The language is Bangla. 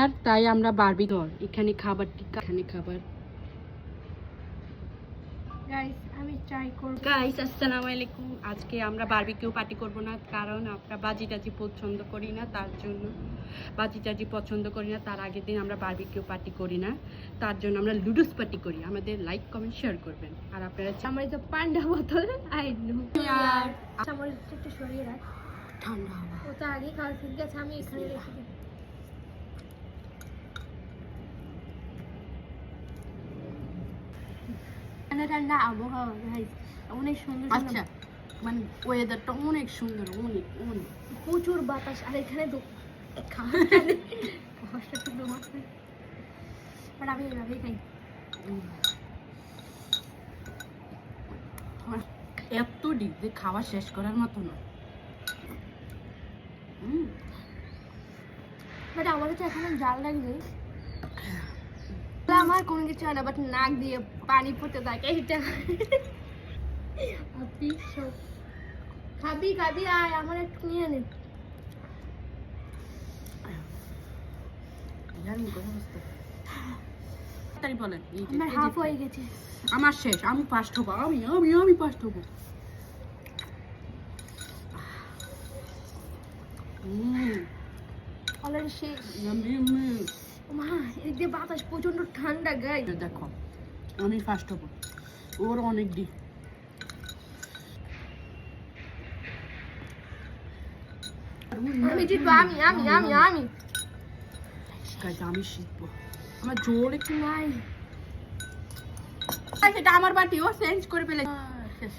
ডিনার, তাই আমরা বারবিকিউ এখানে খাবার গাইস আসসালামু আলাইকুম। আজকে আমরা বারবিকিউ পার্টি করব না, কারণ আমরা বাজি টাজি পছন্দ করি না, তার জন্য তার আগের দিন আমরা বারবিকিউ পার্টি করি না, তার জন্য আমরা লুডুস পার্টি করি। আমাদের লাইক কমেন্ট শেয়ার করবেন। আর আপনারা আমার যে পান্ডা বোতল আই নো আর আমার একটু সরিয়ে রাখ, ঠান্ডা হাওয়া ওটা আগে কাল থেকে গেছে, আমি এখানে রেখে দিই। ঠান্ডা ঠান্ডা আবহাওয়া গাইস, অনেক সুন্দর। আচ্ছা, মানে ওয়েদারটা অনেক সুন্দর, অনেক অনেক প্রচুর বাতাস। আর এখানে তো আমি এভাবে খাই। এত ডিপ যে খাওয়া শেষ করার মতো না। বাট আমার তো এখন জাল লাগছে, আমার কোনো কিছু হয় না, বাট নাক দিয়ে পানি পড়তে থাকে। এটা আপনি সব খাবি খাবি, আয় আমার একটু নিয়ে নে। বলেন, আমার হাফ হয়ে গেছে। আমার শেষ, আমি ফার্স্ট হবো, আমি ফার্স্ট হবো। অলরেডি শেষ। মা এদিক দিয়ে বাতাস প্রচন্ড ঠান্ডা গাই। দেখো আমি ফার্স্ট হবো, ওর অনেক ডিপ। আমি জিতবো, আমি আমি শিখবো, আমার জোর একটু নাই। সেটা আমার বাটি ও চেঞ্জ করে ফেলে শেষ।